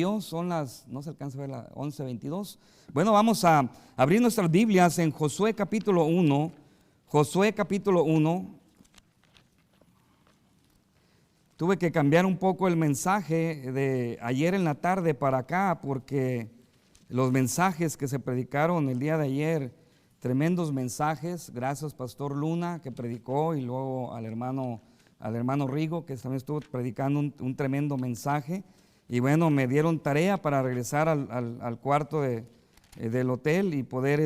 Dios, son las, no se alcanza a ver, las 11:22. Bueno, vamos a abrir nuestras Biblias en Josué capítulo 1. Josué capítulo 1. Tuve que cambiar un poco el mensaje de ayer en la tarde para acá, porque los mensajes que se predicaron el día de ayer, tremendos mensajes. Gracias Pastor Luna, que predicó, y luego al hermano Rigo, que también estuvo predicando un tremendo mensaje. Y bueno, me dieron tarea para regresar al cuarto del hotel y poder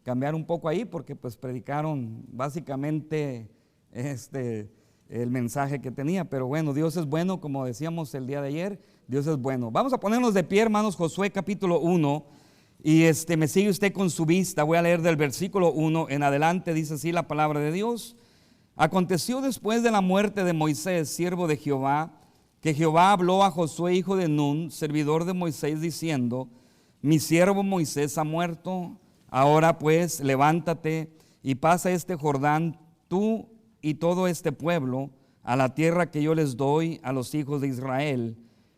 cambiar un poco ahí, porque pues predicaron básicamente el mensaje que tenía. Pero bueno, Dios es bueno, como decíamos el día de ayer, Dios es bueno. Vamos a ponernos de pie, hermanos. Josué capítulo 1, y me sigue usted con su vista. Voy a leer del versículo 1 en adelante. Dice así la palabra de Dios. Aconteció después de la muerte de Moisés, siervo de Jehová, que Jehová habló a Josué, hijo de Nun, servidor de Moisés, diciendo: mi siervo Moisés ha muerto. Ahora pues, levántate y pasa este Jordán, tú y todo este pueblo, a la tierra que yo les doy a los hijos de Israel.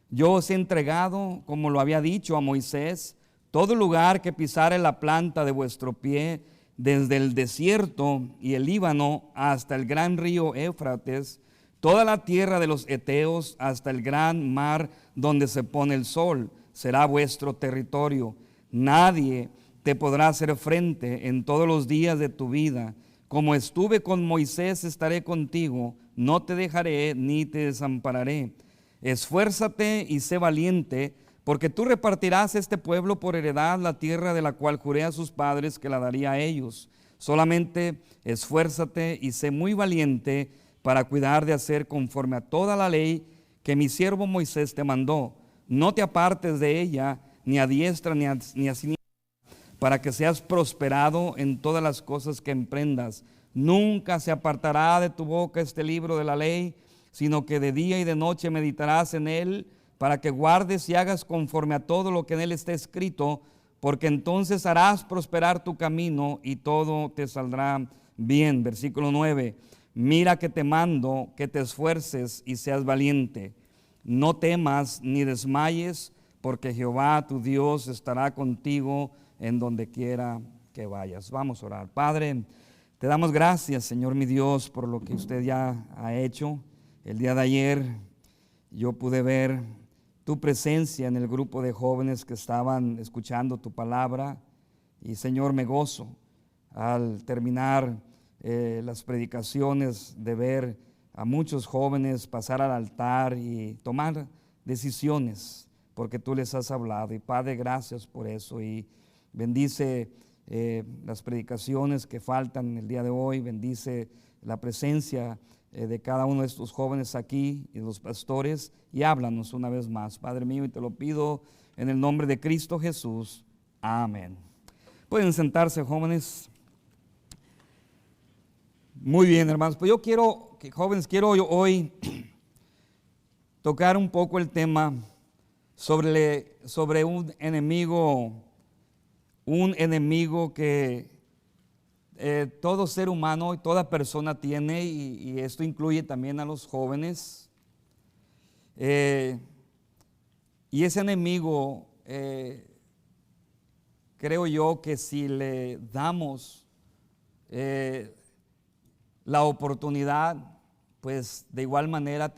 Yo os he entregado, como lo había dicho a Moisés, todo lugar que pisare la planta de vuestro pie, desde el desierto y el Líbano hasta el gran río Éufrates, toda la tierra de los heteos hasta el gran mar donde se pone el sol, será vuestro territorio. Nadie te podrá hacer frente en todos los días de tu vida. Como estuve con Moisés, estaré contigo, no te dejaré ni te desampararé. Esfuérzate y sé valiente, porque tú repartirás este pueblo por heredad la tierra de la cual juré a sus padres que la daría a ellos. Solamente esfuérzate y sé muy valiente para cuidar de hacer conforme a toda la ley que mi siervo Moisés te mandó. No te apartes de ella, ni a diestra ni a siniestra, para que seas prosperado en todas las cosas que emprendas. Nunca se apartará de tu boca este libro de la ley, sino que de día y de noche meditarás en él, para que guardes y hagas conforme a todo lo que en él está escrito, porque entonces harás prosperar tu camino y todo te saldrá bien. Versículo 9. Mira que te mando que te esfuerces y seas valiente. No temas ni desmayes, porque Jehová tu Dios estará contigo en donde quiera que vayas. Vamos a orar. Padre, te damos gracias, Señor mi Dios, por lo que usted ya ha hecho. El día de ayer yo pude ver tu presencia en el grupo de jóvenes que estaban escuchando tu palabra, y Señor, me gozo al terminar las predicaciones de ver a muchos jóvenes pasar al altar y tomar decisiones, porque tú les has hablado. Y Padre, gracias por eso, y bendice las predicaciones que faltan el día de hoy. Bendice la presencia de cada uno de estos jóvenes aquí y los pastores, y háblanos una vez más, Padre mío, y te lo pido en el nombre de Cristo Jesús. Amén. Pueden sentarse, jóvenes. Muy bien, hermanos. Pues quiero hoy tocar un poco el tema sobre un enemigo que todo ser humano y toda persona tiene, y esto incluye también a los jóvenes. Y ese enemigo, creo yo que si le damos la oportunidad, pues de igual manera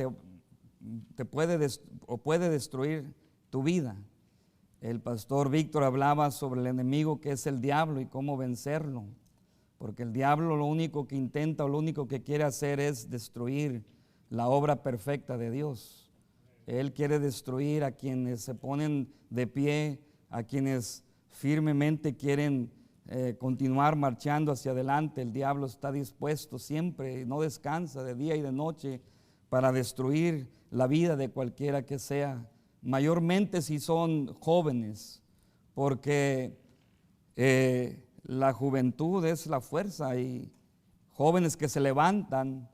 puede destruir tu vida. El pastor Víctor hablaba sobre el enemigo que es el diablo y cómo vencerlo, porque el diablo lo único que intenta o lo único que quiere hacer es destruir la obra perfecta de Dios. Él quiere destruir a quienes se ponen de pie, a quienes firmemente quieren continuar marchando hacia adelante. El diablo está dispuesto siempre, no descansa de día y de noche para destruir la vida de cualquiera que sea, mayormente si son jóvenes, porque la juventud es la fuerza, y jóvenes que se levantan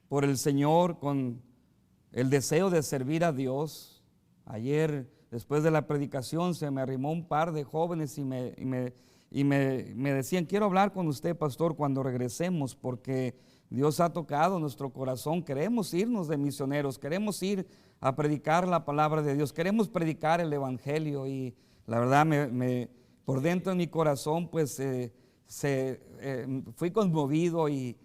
por el Señor con el deseo de servir a Dios. Ayer, después de la predicación, se me arrimó un par de jóvenes y me decían: quiero hablar con usted, pastor, cuando regresemos, porque Dios ha tocado nuestro corazón. Queremos irnos de misioneros, queremos ir a predicar la palabra de Dios. Queremos predicar el evangelio y la verdad por dentro de mi corazón pues fui conmovido y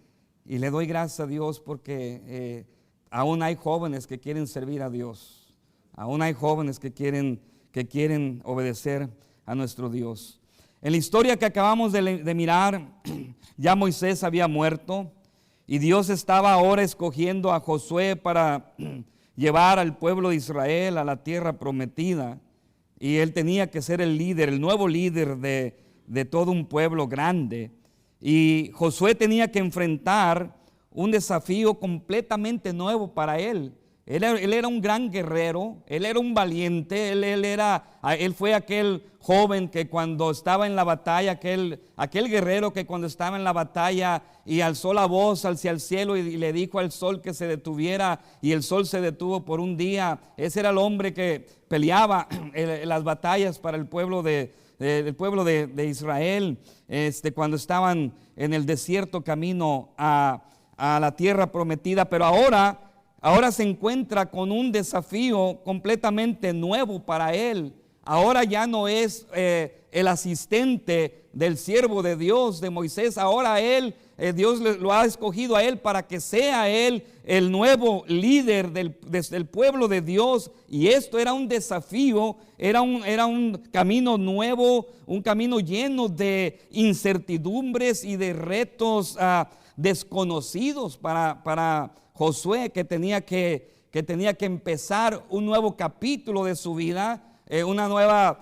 le doy gracias a Dios porque aún hay jóvenes que quieren servir a Dios. Aún hay jóvenes que quieren obedecer a nuestro Dios. En la historia que acabamos de mirar, ya Moisés había muerto y Dios estaba ahora escogiendo a Josué para llevar al pueblo de Israel a la tierra prometida. Y él tenía que ser el líder, el nuevo líder de todo un pueblo grande. Y Josué tenía que enfrentar un desafío completamente nuevo para él. Él era un gran guerrero, él era un valiente, él fue aquel joven que cuando estaba en la batalla, aquel guerrero que cuando estaba en la batalla y alzó la voz hacia el cielo y le dijo al sol que se detuviera y el sol se detuvo por un día. Ese era el hombre que peleaba las batallas para el pueblo de Israel, cuando estaban en el desierto camino a la tierra prometida. Pero ahora se encuentra con un desafío completamente nuevo para él. Ahora ya no es el asistente del siervo de Dios, de Moisés. Ahora Dios lo ha escogido a él para que sea él el nuevo líder del pueblo de Dios. Y esto era un desafío, era un camino nuevo, un camino lleno de incertidumbres y de retos desconocidos para Josué, que tenía que empezar un nuevo capítulo de su vida, una nueva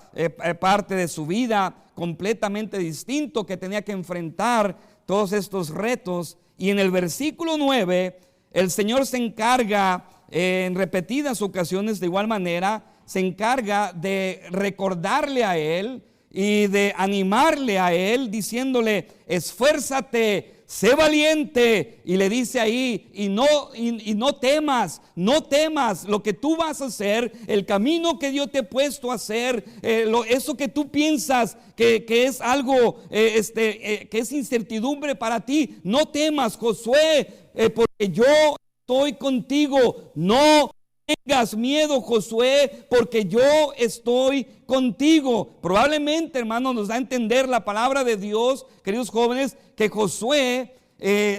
parte de su vida completamente distinto, que tenía que enfrentar todos estos retos. Y en el versículo 9, el Señor se encarga en repetidas ocasiones, de igual manera, se encarga de recordarle a él y de animarle a él, diciéndole: esfuérzate, sé valiente. Y le dice ahí: y no temas lo que tú vas a hacer, el camino que Dios te ha puesto a hacer, eso que tú piensas que es algo, que es incertidumbre para ti. No temas, Josué, porque yo estoy contigo. No tengas miedo, Josué, porque yo estoy contigo. Probablemente, hermano, nos da a entender la palabra de Dios, queridos jóvenes, que Josué,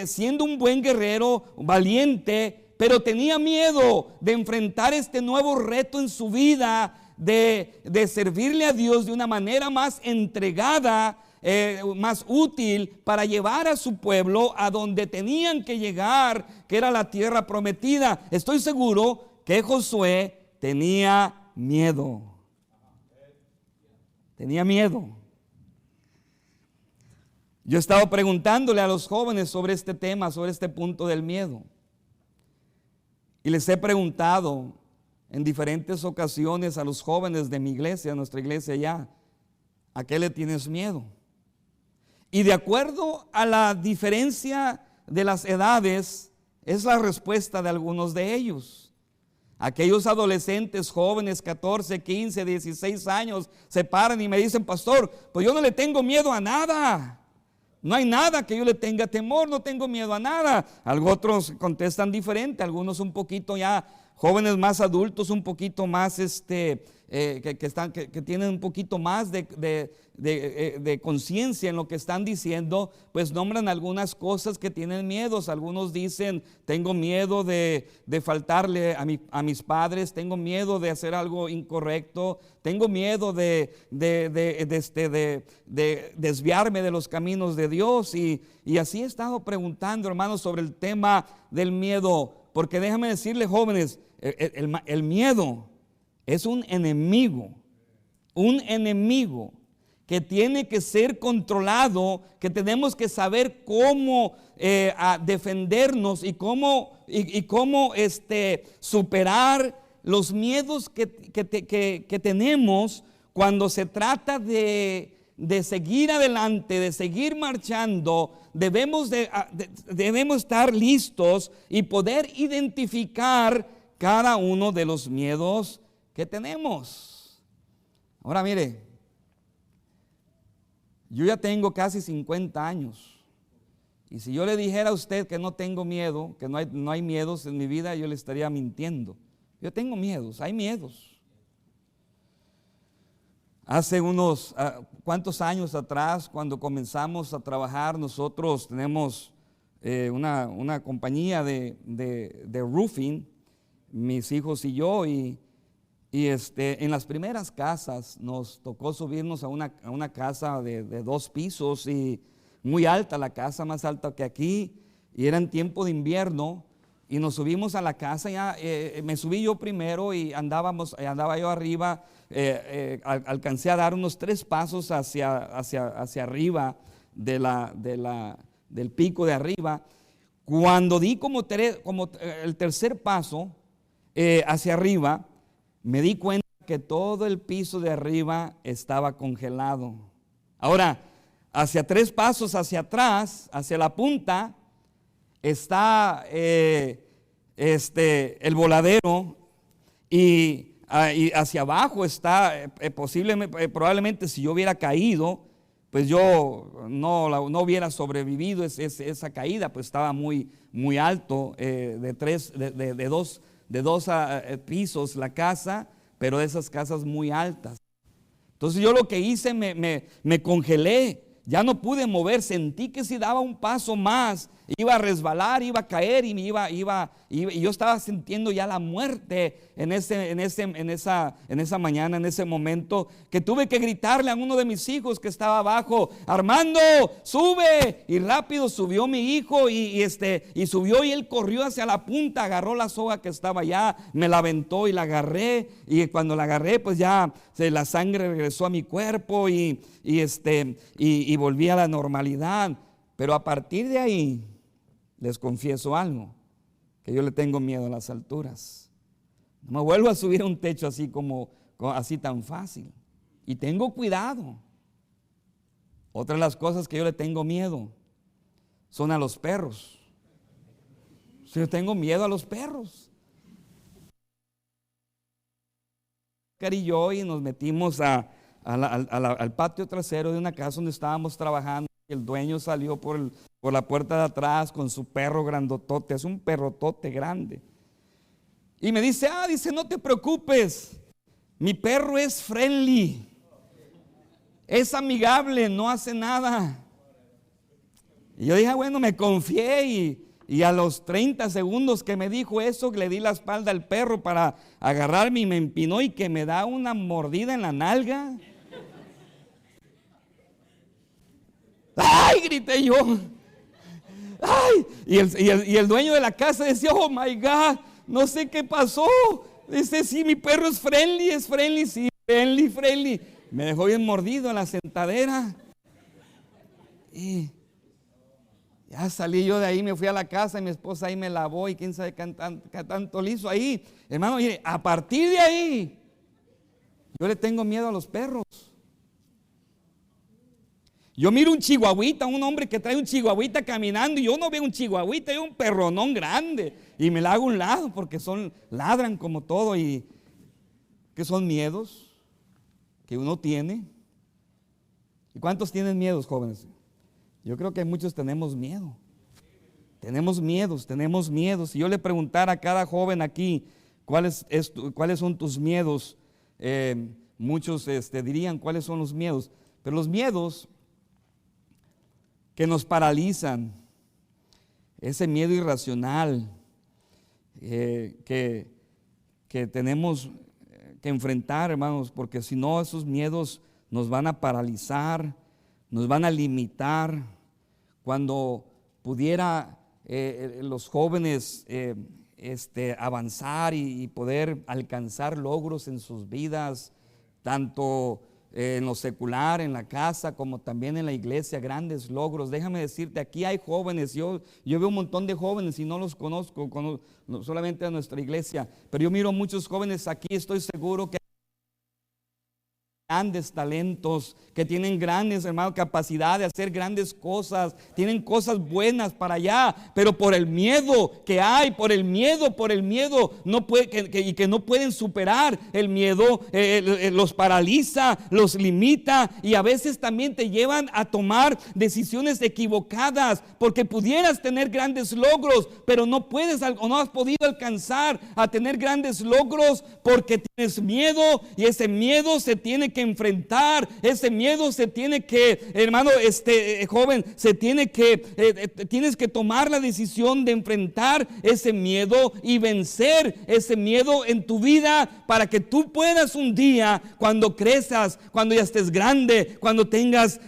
siendo un buen guerrero, valiente, pero tenía miedo de enfrentar este nuevo reto en su vida, de servirle a Dios de una manera más entregada, más útil, para llevar a su pueblo a donde tenían que llegar, que era la tierra prometida. Estoy seguro que Josué tenía miedo. Tenía miedo. Yo he estado preguntándole a los jóvenes sobre este tema, sobre este punto del miedo. Y les he preguntado en diferentes ocasiones a los jóvenes de mi iglesia, nuestra iglesia ya: ¿a qué le tienes miedo? Y de acuerdo a la diferencia de las edades, es la respuesta de algunos de ellos. Aquellos adolescentes jóvenes, 14, 15, 16 años, se paran y me dicen: pastor, pues yo no le tengo miedo a nada. No hay nada que yo le tenga temor, no tengo miedo a nada. Otros contestan diferente, algunos un poquito ya jóvenes más adultos, un poquito más que tienen un poquito más de conciencia en lo que están diciendo, pues nombran algunas cosas que tienen miedos. Algunos dicen: tengo miedo de faltarle a mis padres, tengo miedo de hacer algo incorrecto, tengo miedo de desviarme de los caminos de Dios. Y así he estado preguntando, hermanos, sobre el tema del miedo, porque déjame decirles, jóvenes, el miedo es un enemigo que tiene que ser controlado, que tenemos que saber cómo defendernos y cómo superar los miedos que tenemos cuando se trata de seguir adelante, de seguir marchando. Debemos estar listos y poder identificar cada uno de los miedos que tenemos. Ahora mire, yo ya tengo casi 50 años, y si yo le dijera a usted que no tengo miedo, que no hay miedos en mi vida, yo le estaría mintiendo. Yo tengo miedos, hay miedos. Hace unos cuantos años atrás, cuando comenzamos a trabajar, nosotros tenemos una compañía de roofing, mis hijos y yo, y en las primeras casas nos tocó subirnos a una casa de 2 pisos y muy alta, la casa más alta que aquí, y era en tiempo de invierno. Y nos subimos a la casa, ya me subí yo primero y andaba yo arriba, alcancé a dar unos 3 pasos hacia arriba del pico de arriba. Cuando di como el tercer paso hacia arriba, me di cuenta que todo el piso de arriba estaba congelado. Ahora, hacia 3 pasos hacia atrás, hacia la punta, está el voladero y hacia abajo está probablemente si yo hubiera caído, pues yo no hubiera sobrevivido esa caída, pues estaba muy, muy alto, de dos pisos la casa, pero de esas casas muy altas. Entonces yo lo que hice, me congelé. Ya no pude mover, sentí que si daba un paso más iba a resbalar, iba a caer y yo estaba sintiendo ya la muerte en esa mañana, en ese momento, que tuve que gritarle a uno de mis hijos que estaba abajo: Armando, sube. Y rápido subió mi hijo y subió, y él corrió hacia la punta, agarró la soga que estaba allá, me la aventó y la agarré, y cuando la agarré pues ya la sangre regresó a mi cuerpo y volví a la normalidad. Pero a partir de ahí, les confieso algo, que yo le tengo miedo a las alturas. No me vuelvo a subir a un techo así tan fácil. Y tengo cuidado. Otra de las cosas que yo le tengo miedo son a los perros. Yo tengo miedo a los perros. Y yo nos metimos al patio trasero de una casa donde estábamos trabajando. El dueño salió por la puerta de atrás con su perro grandotote, es un perrotote grande. Y me dice, no te preocupes, mi perro es friendly, es amigable, no hace nada. Y yo dije, bueno, me confié y a los 30 segundos que me dijo eso, le di la espalda al perro para agarrarme y me empinó y que me da una mordida en la nalga. ¡Ay!, grité yo. ¡Ay! Y el dueño de la casa decía, oh my God, no sé qué pasó. Dice, sí, mi perro es friendly, sí, friendly. Me dejó bien mordido en la sentadera. Y ya salí yo de ahí, me fui a la casa y mi esposa ahí me lavó y quién sabe qué tanto le hizo ahí. Hermano, mire, a partir de ahí, yo le tengo miedo a los perros. Yo miro un chihuahuita, un hombre que trae un chihuahuita caminando, y yo no veo un chihuahuita, veo un perronón grande, y me la hago a un lado porque ladran como todo, y que son miedos que uno tiene. ¿Y cuántos tienen miedos, jóvenes? Yo creo que muchos tenemos miedo. Tenemos miedos. Si yo le preguntara a cada joven aquí cuáles son tus miedos, muchos dirían cuáles son los miedos. Pero los miedos que nos paralizan, ese miedo irracional que tenemos que enfrentar, hermanos, porque si no, esos miedos nos van a paralizar, nos van a limitar. Cuando pudiera los jóvenes avanzar y poder alcanzar logros en sus vidas, tanto en lo secular, en la casa, como también en la iglesia, grandes logros. Déjame decirte, aquí hay jóvenes, yo veo un montón de jóvenes y no los conozco, solamente a nuestra iglesia, pero yo miro muchos jóvenes aquí, estoy seguro que grandes talentos, que tienen grandes, hermano, capacidad de hacer grandes cosas, tienen cosas buenas para allá, pero por el miedo que hay, por el miedo, no puede, y que no pueden superar el miedo, los paraliza, los limita, y a veces también te llevan a tomar decisiones equivocadas, porque pudieras tener grandes logros, pero no puedes o no has podido alcanzar a tener grandes logros porque tienes miedo, y ese miedo se tiene que enfrentar, ese miedo se tiene que, hermano, joven, se tiene que, tienes que tomar la decisión de enfrentar ese miedo y vencer ese miedo en tu vida, para que tú puedas un día, cuando crezcas, cuando ya estés grande, cuando tengas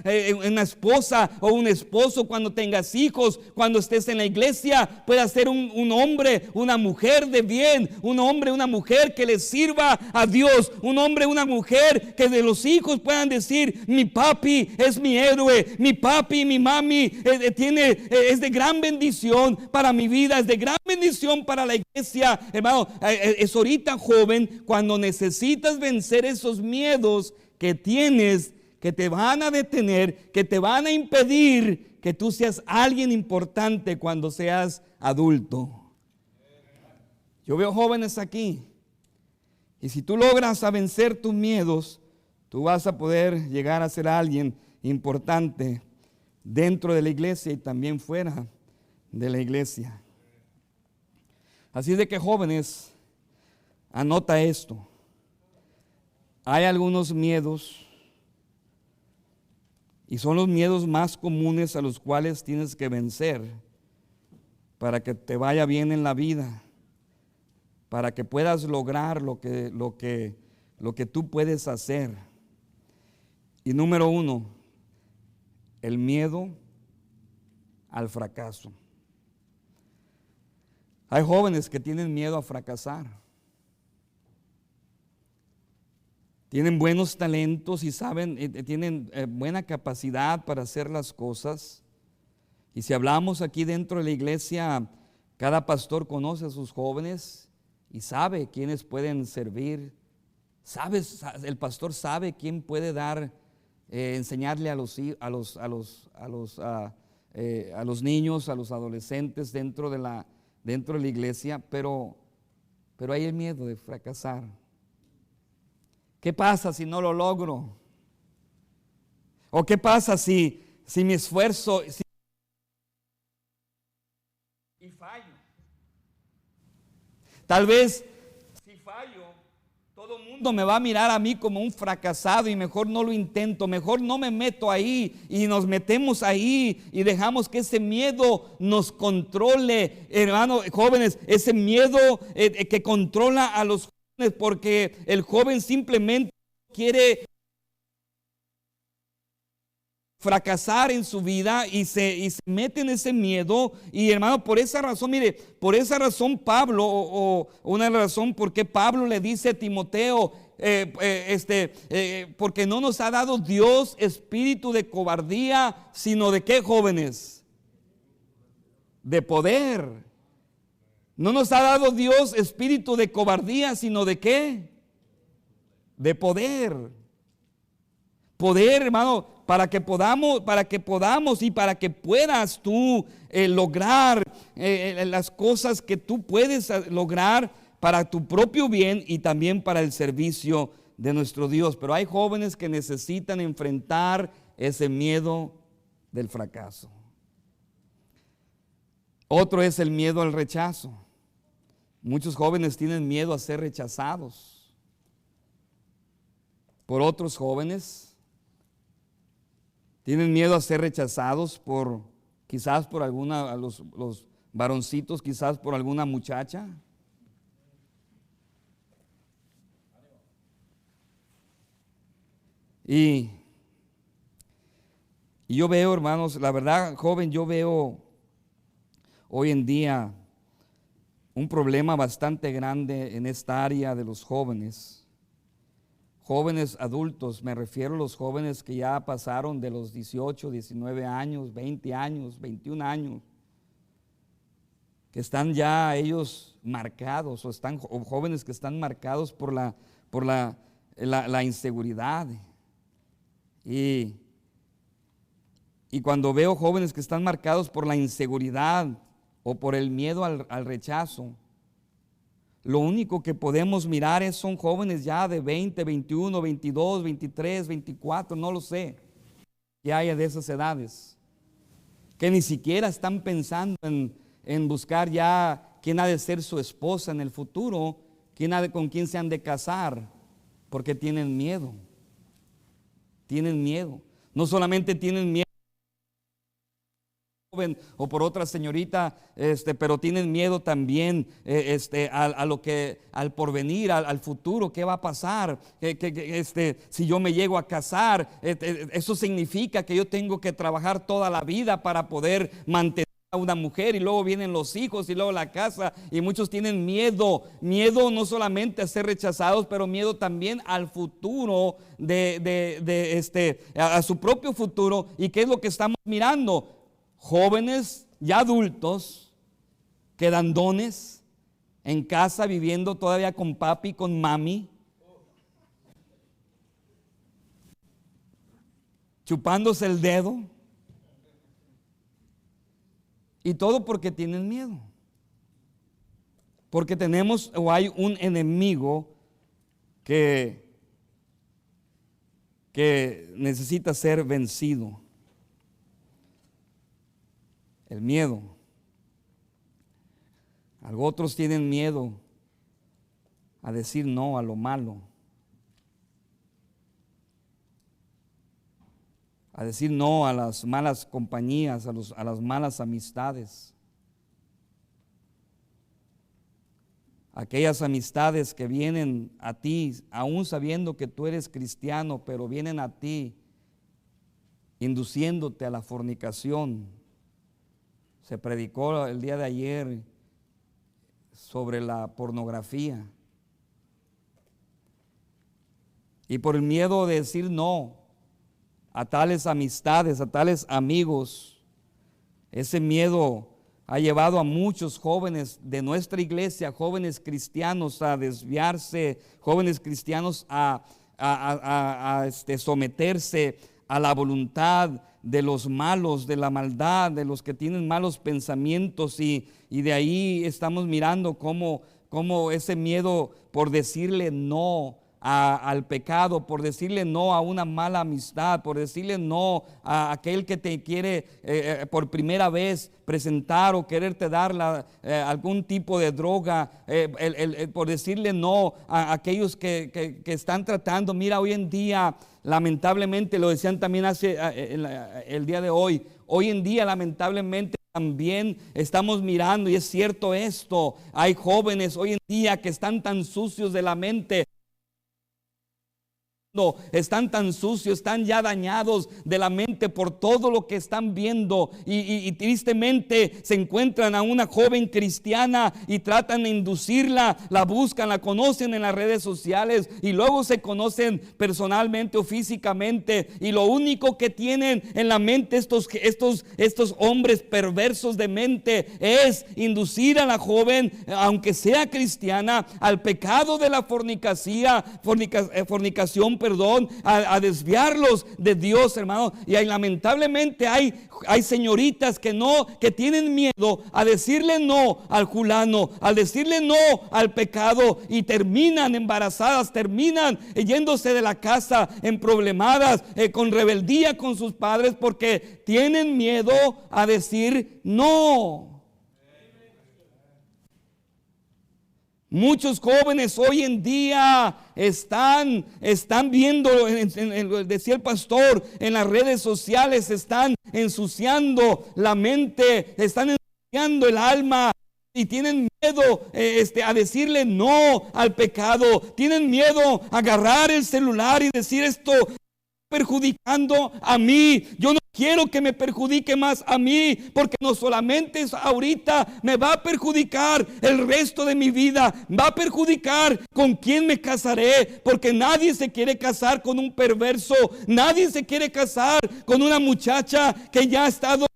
una esposa o un esposo, cuando tengas hijos, cuando estés en la iglesia, puedas ser un hombre, una mujer de bien, un hombre, una mujer que le sirva a Dios, un hombre, una mujer que de los hijos puedan decir: mi papi es mi héroe, mi papi, mi mami es de gran bendición para mi vida, es de gran bendición para la iglesia. Hermano, es ahorita, joven, cuando necesitas vencer esos miedos que tienes, que te van a detener, que te van a impedir que tú seas alguien importante cuando seas adulto. Yo veo jóvenes aquí, y si tú logras a vencer tus miedos, tú vas a poder llegar a ser alguien importante dentro de la iglesia y también fuera de la iglesia. Así es de que, jóvenes, anota esto. Hay algunos miedos, y son los miedos más comunes a los cuales tienes que vencer para que te vaya bien en la vida, para que puedas lograr lo que tú puedes hacer. Y número 1, el miedo al fracaso. Hay jóvenes que tienen miedo a fracasar. Tienen buenos talentos y saben, tienen buena capacidad para hacer las cosas. Y si hablamos aquí dentro de la iglesia, cada pastor conoce a sus jóvenes y sabe quiénes pueden servir. El pastor sabe quién puede dar, enseñarle a los niños, a los adolescentes dentro de la iglesia, pero hay el miedo de fracasar. ¿Qué pasa si no lo logro? ¿O qué pasa si mi esfuerzo y fallo? Tal vez si fallo, todo el mundo me va a mirar a mí como un fracasado, y mejor no lo intento, mejor no me meto ahí, y nos metemos ahí y dejamos que ese miedo nos controle, hermanos jóvenes, ese miedo que controla a los jóvenes, porque el joven simplemente quiere fracasar en su vida y se mete en ese miedo. Y hermano, por esa razón, mire, por esa razón Pablo, o una razón por qué Pablo le dice a Timoteo, porque no nos ha dado Dios espíritu de cobardía, sino de ¿qué, jóvenes? De poder. No nos ha dado Dios espíritu de cobardía, sino de ¿qué? De poder. Poder, hermano, para que podamos y para que puedas tú lograr las cosas que tú puedes lograr para tu propio bien y también para el servicio de nuestro Dios. Pero hay jóvenes que necesitan enfrentar ese miedo del fracaso. Otro es el miedo al rechazo. Muchos jóvenes tienen miedo a ser rechazados por otros jóvenes. Tienen miedo a ser rechazados quizás por alguna, los varoncitos, quizás por alguna muchacha. Y yo veo, hermanos, la verdad, joven, yo veo hoy en día un problema bastante grande en esta área de los jóvenes. Jóvenes adultos, me refiero a los jóvenes que ya pasaron de los 18, 19 años, 20 años, 21 años, que están ya ellos marcados, o jóvenes que están marcados por la inseguridad, Y cuando veo jóvenes que están marcados por la inseguridad o por el miedo al rechazo, lo único que podemos mirar son jóvenes ya de 20, 21, 22, 23, 24, no lo sé, que haya de esas edades, que ni siquiera están pensando en buscar ya quién ha de ser su esposa en el futuro, con quién se han de casar, porque tienen miedo. Tienen miedo. No solamente tienen miedo o por otra señorita, pero tienen miedo también al porvenir, al futuro, qué va a pasar, si yo me llego a casar, eso significa que yo tengo que trabajar toda la vida para poder mantener a una mujer, y luego vienen los hijos y luego la casa, y muchos tienen miedo no solamente a ser rechazados, pero miedo también al futuro, a su propio futuro. ¿Y qué es lo que estamos mirando? Jóvenes ya adultos, quedandones en casa, viviendo todavía con papi, con mami, chupándose el dedo, y todo porque tienen miedo, porque tenemos o hay un enemigo que necesita ser vencido. El miedo. Otros tienen miedo a decir no a lo malo, a decir no a las malas compañías, a las malas amistades. Aquellas amistades que vienen a ti, aún sabiendo que tú eres cristiano, pero vienen a ti induciéndote a la fornicación. Se predicó el día de ayer sobre la pornografía. Y por el miedo de decir no a tales amistades, a tales amigos, ese miedo ha llevado a muchos jóvenes de nuestra iglesia, jóvenes cristianos, a desviarse, jóvenes cristianos a someterse a la voluntad de los malos, de la maldad, de los que tienen malos pensamientos, y de ahí estamos mirando cómo ese miedo por decirle no al pecado, por decirle no a una mala amistad, por decirle no a aquel que te quiere por primera vez presentar o quererte dar algún tipo de droga, por decirle no a aquellos que están tratando. Mira, hoy en día, lamentablemente, lo decían también el día de hoy en día lamentablemente también estamos mirando, y es cierto esto, hay jóvenes hoy en día que están tan sucios de la mente, están tan sucios, están ya dañados de la mente por todo lo que están viendo, y tristemente se encuentran a una joven cristiana y tratan de inducirla, la buscan, la conocen en las redes sociales y luego se conocen personalmente o físicamente, y lo único que tienen en la mente estos hombres perversos de mente es inducir a la joven, aunque sea cristiana, al pecado de la fornicación, a desviarlos de Dios, hermano. Y lamentablemente hay señoritas que tienen miedo a decirle no al fulano, al decirle no al pecado, y terminan embarazadas, terminan yéndose de la casa emproblemadas, con rebeldía con sus padres, porque tienen miedo a decir no. Muchos jóvenes hoy en día están viendo, decía el pastor, en las redes sociales, están ensuciando la mente, están ensuciando el alma, y tienen miedo a decirle no al pecado. Tienen miedo a agarrar el celular y decir: esto está perjudicando a mí, yo no quiero que me perjudique más a mí, porque no solamente ahorita me va a perjudicar el resto de mi vida, va a perjudicar con quién me casaré, porque nadie se quiere casar con un perverso, nadie se quiere casar con una muchacha que ya ha estado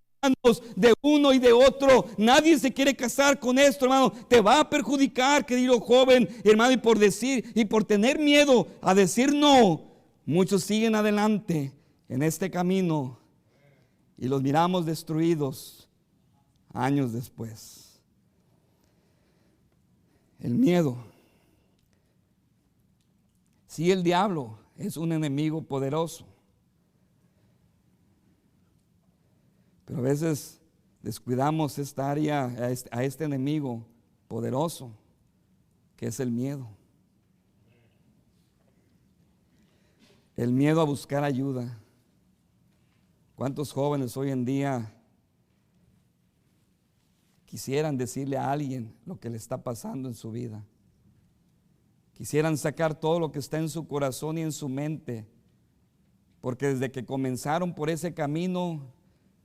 de uno y de otro. Nadie se quiere casar con esto, hermano. Te va a perjudicar, querido joven, hermano, y por tener miedo a decir no, muchos siguen adelante, en este camino y los miramos destruidos años después. El miedo. Sí, el diablo es un enemigo poderoso, pero a veces descuidamos esta área, a este enemigo poderoso que es el miedo. El miedo a buscar ayuda. ¿Cuántos jóvenes hoy en día quisieran decirle a alguien lo que le está pasando en su vida? Quisieran sacar todo lo que está en su corazón y en su mente, porque desde que comenzaron por ese camino,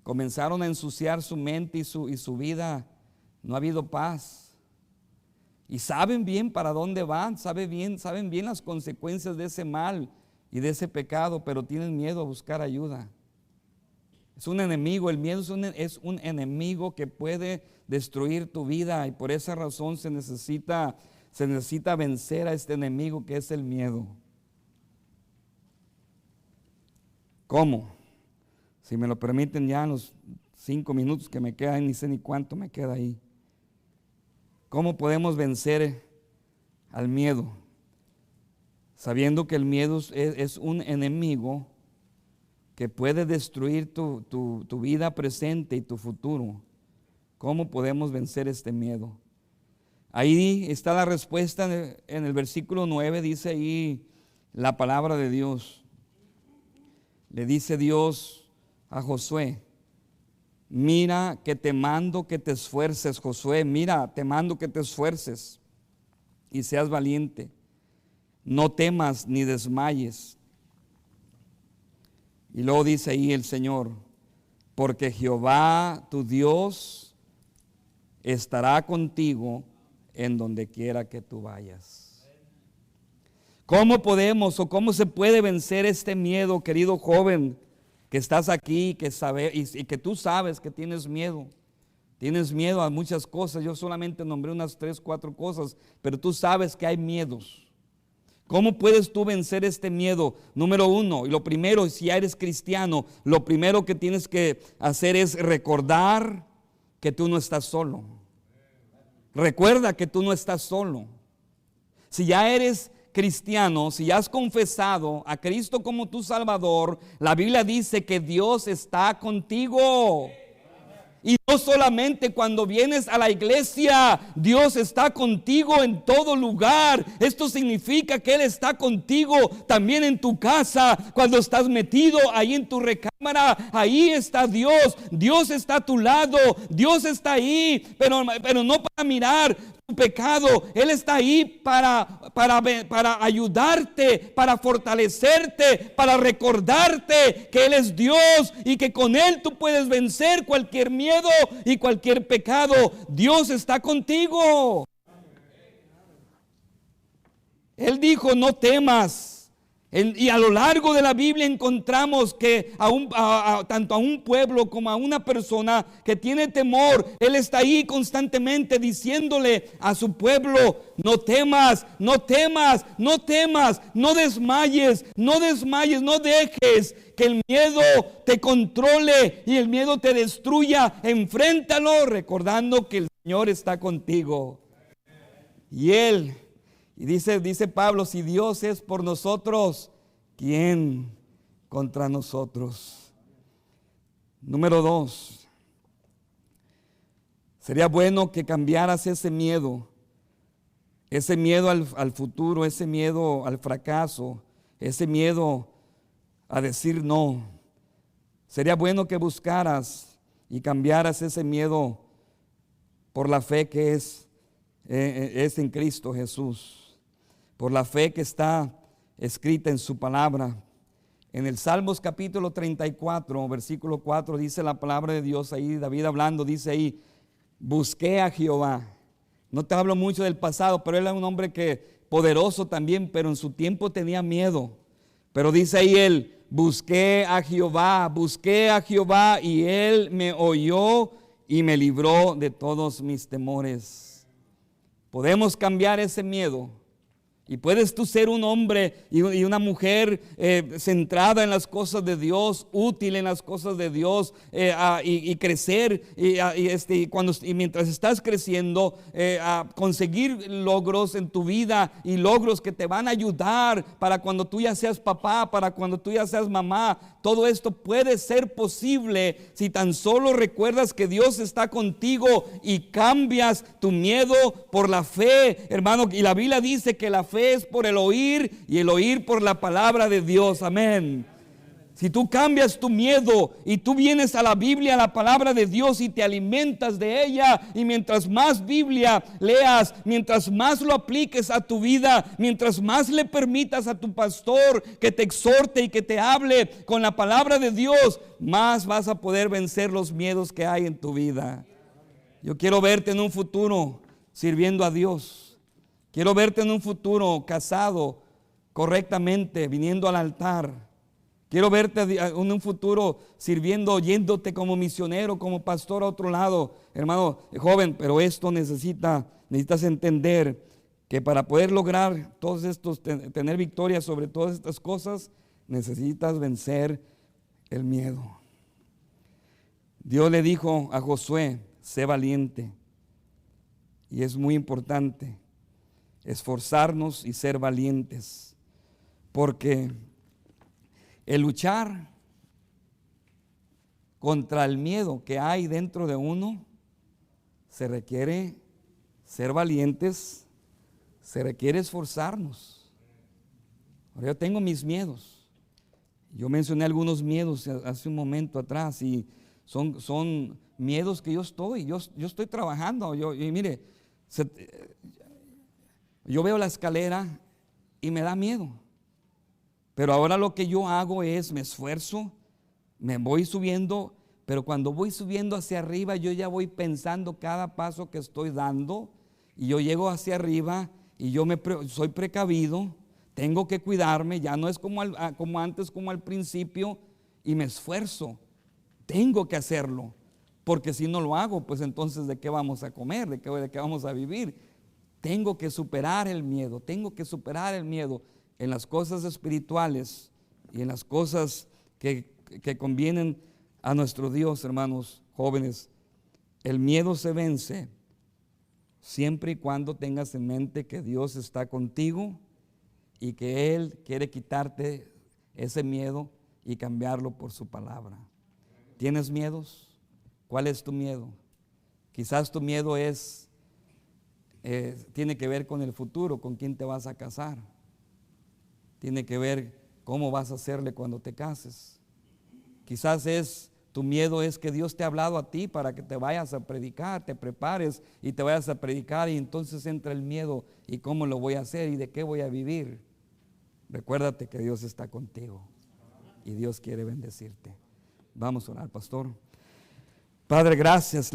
comenzaron a ensuciar su mente y su vida. No ha habido paz. Y saben bien para dónde van, saben bien las consecuencias de ese mal y de ese pecado, pero tienen miedo a buscar ayuda. Es un enemigo, el miedo es un enemigo que puede destruir tu vida, y por esa razón se necesita vencer a este enemigo que es el miedo. ¿Cómo? Si me lo permiten, ya en los 5 minutos que me quedan, ni sé ni cuánto me queda ahí. ¿Cómo podemos vencer al miedo? Sabiendo que el miedo es un enemigo que puede destruir tu vida presente y tu futuro. ¿Cómo podemos vencer este miedo? Ahí está la respuesta en el versículo 9, dice ahí la palabra de Dios. Le dice Dios a Josué: mira que te mando que te esfuerces, Josué, mira, te mando que te esfuerces y seas valiente. No temas ni desmayes. Y luego dice ahí el Señor: porque Jehová tu Dios estará contigo en donde quiera que tú vayas. ¿Cómo podemos o cómo se puede vencer este miedo, querido joven, que estás aquí y que tú sabes que tienes miedo? Tienes miedo a muchas cosas. Yo solamente nombré unas 3, 4 cosas, pero tú sabes que hay miedos. ¿Cómo puedes tú vencer este miedo? Número 1, y lo primero, si ya eres cristiano, lo primero que tienes que hacer es recordar que tú no estás solo. Recuerda que tú no estás solo. Si ya eres cristiano, si ya has confesado a Cristo como tu Salvador, la Biblia dice que Dios está contigo. Y no solamente cuando vienes a la iglesia, Dios está contigo en todo lugar. Esto significa que Él está contigo también en tu casa. Cuando estás metido ahí en tu recámara, ahí está Dios. Dios está a tu lado, Dios está ahí, pero no para mirar tu pecado. Él está ahí para ayudarte, para fortalecerte, para recordarte que Él es Dios y que con Él tú puedes vencer cualquier miedo y cualquier pecado. Dios está contigo. Él dijo: no temas. Y a lo largo de la Biblia encontramos que tanto a un pueblo como a una persona que tiene temor, Él está ahí constantemente diciéndole a su pueblo: no temas, no temas, no temas, no desmayes, no desmayes, no dejes que el miedo te controle y el miedo te destruya. Enfréntalo recordando que el Señor está contigo. Y dice Pablo: si Dios es por nosotros, ¿quién contra nosotros? Número 2, sería bueno que cambiaras ese miedo al futuro, ese miedo al fracaso, ese miedo a decir no. Sería bueno que buscaras y cambiaras ese miedo por la fe que es en Cristo Jesús, por la fe que está escrita en su palabra. En el Salmos capítulo 34, versículo 4, dice la palabra de Dios ahí, David hablando, dice ahí: busqué a Jehová. No te hablo mucho del pasado, pero él era un hombre poderoso también, pero en su tiempo tenía miedo. Pero dice ahí él: busqué a Jehová y Él me oyó y me libró de todos mis temores. Podemos cambiar ese miedo Y puedes tú ser un hombre y una mujer centrada en las cosas de Dios, útil en las cosas de Dios, y crecer y mientras estás creciendo, a conseguir logros en tu vida y logros que te van a ayudar para cuando tú ya seas papá, para cuando tú ya seas mamá. Todo esto puede ser posible si tan solo recuerdas que Dios está contigo y cambias tu miedo por la fe, hermano. Y la Biblia dice que la fe es por el oír y el oír por la palabra de Dios. Amén. Si tú cambias tu miedo y tú vienes a la Biblia, a la palabra de Dios, y te alimentas de ella, y mientras más Biblia leas, mientras más lo apliques a tu vida, mientras más le permitas a tu pastor que te exhorte y que te hable con la palabra de Dios, más vas a poder vencer los miedos que hay en tu vida. Yo quiero verte en un futuro sirviendo a Dios. Quiero verte en un futuro casado correctamente, viniendo al altar. Quiero verte en un futuro sirviendo, yéndote como misionero, como pastor a otro lado. Hermano joven, pero esto necesitas entender que para poder lograr todos estos, tener victoria sobre todas estas cosas, necesitas vencer el miedo. Dios le dijo a Josué: sé valiente. Y es muy importante esforzarnos y ser valientes, porque el luchar contra el miedo que hay dentro de uno, se requiere ser valientes, se requiere esforzarnos. Ahora, yo tengo mis miedos. Yo mencioné algunos miedos hace un momento atrás, y son miedos que yo estoy trabajando. Y mire, yo veo la escalera y me da miedo. Pero ahora lo que yo hago es, me esfuerzo, me voy subiendo, pero cuando voy subiendo hacia arriba, yo ya voy pensando cada paso que estoy dando, y yo llego hacia arriba y soy precavido, tengo que cuidarme, ya no es como antes, como al principio, y me esfuerzo, tengo que hacerlo, porque si no lo hago, pues entonces ¿de qué vamos a comer? ¿De qué vamos a vivir? Tengo que superar el miedo, en las cosas espirituales y en las cosas que convienen a nuestro Dios. Hermanos jóvenes, el miedo se vence siempre y cuando tengas en mente que Dios está contigo y que Él quiere quitarte ese miedo y cambiarlo por su palabra. ¿Tienes miedos? ¿Cuál es tu miedo? Quizás tu miedo tiene que ver con el futuro, con quién te vas a casar. Tiene que ver cómo vas a hacerle cuando te cases. Quizás tu miedo es que Dios te ha hablado a ti para que te vayas a predicar, te prepares y te vayas a predicar, y entonces entra el miedo: ¿y cómo lo voy a hacer? ¿Y de qué voy a vivir? Recuérdate que Dios está contigo y Dios quiere bendecirte. Vamos a orar, pastor. Padre, gracias.